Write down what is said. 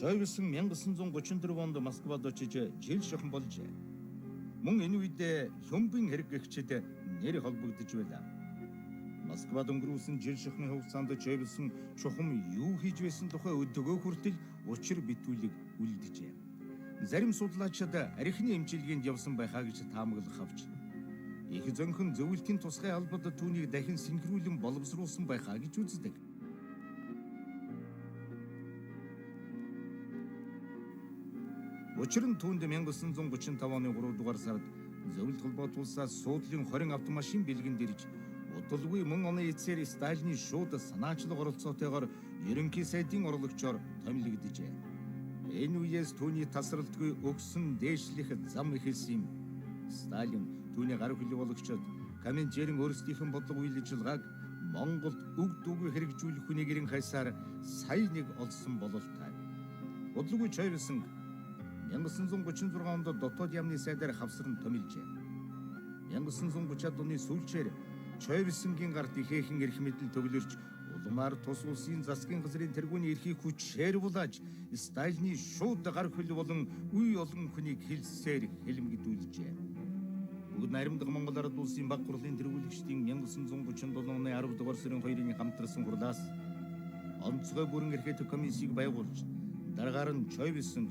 Чойвсон 1934 онд Москвад очиж жил шохон болжээ. Мөн энэ үед Хёмбын хэрэг гэгчэд нэр холбогдож байлаа. Москвад өнгөрүүлсэн жил шохны хугацаанд Чойвсон чухам юу хийж байсан тухай өдөгөө хүртэл учир битүүлэг үлдэжээ. Зарим судлаачид архины эмчилгээнд явсан байхаа гэж таамаглах авч их зөнхөн зөвлөлтийн тусгай албад түүнийг дахин синхруулан боловсруулсан байхаа гэж үздэг. Учир нь түүнд 1935 оны 3 дугаар сард зөвлөлт холбоот улсаас суудлын 20 автомашин бэлгэнд ирж удалгүй мөн оны эцсээр Сталины шууд санаачлаг оролцоотойгоор ерөнхий сайдын орлогчоор томилогджээ. Энэ үеэс түүний тасралтгүй өгсөн дээшлэх зам эхэлсэн юм. Сталин түүний гар хөлийн командирын өөрсдийнх нь бодлого үйл ажиллагааг Монголд үг дүүгүй хэрэгжүүлэх хүнийгэрийн хайсаар сая нэг олсон бололтой. Удалгүй Чойвсон 1936 онд дотоод яамны сайдаар хавсран томилжээ. 1930-ад оны сүүлчээр Чойвсонгийн гарт ихээхэн эрх мэдэл төвлөрч улмаар тус улсын засгийн газрын тэргүүний эрхийг хүчээр булааж Сталины шууд гар хөл болон үе олон хүнийг хэлсээр хэлмэгдүүлжээ. Бүгд наримдаг Монгол Ард улсын баг хурлын тэргүүлэгчдийн 1937 оны 10 дугаар сарын 2-ны хамтарсан хурлаас онцгой бүрэн эрхтэй комиссийг байгуулж дараагаар нь Чойвсон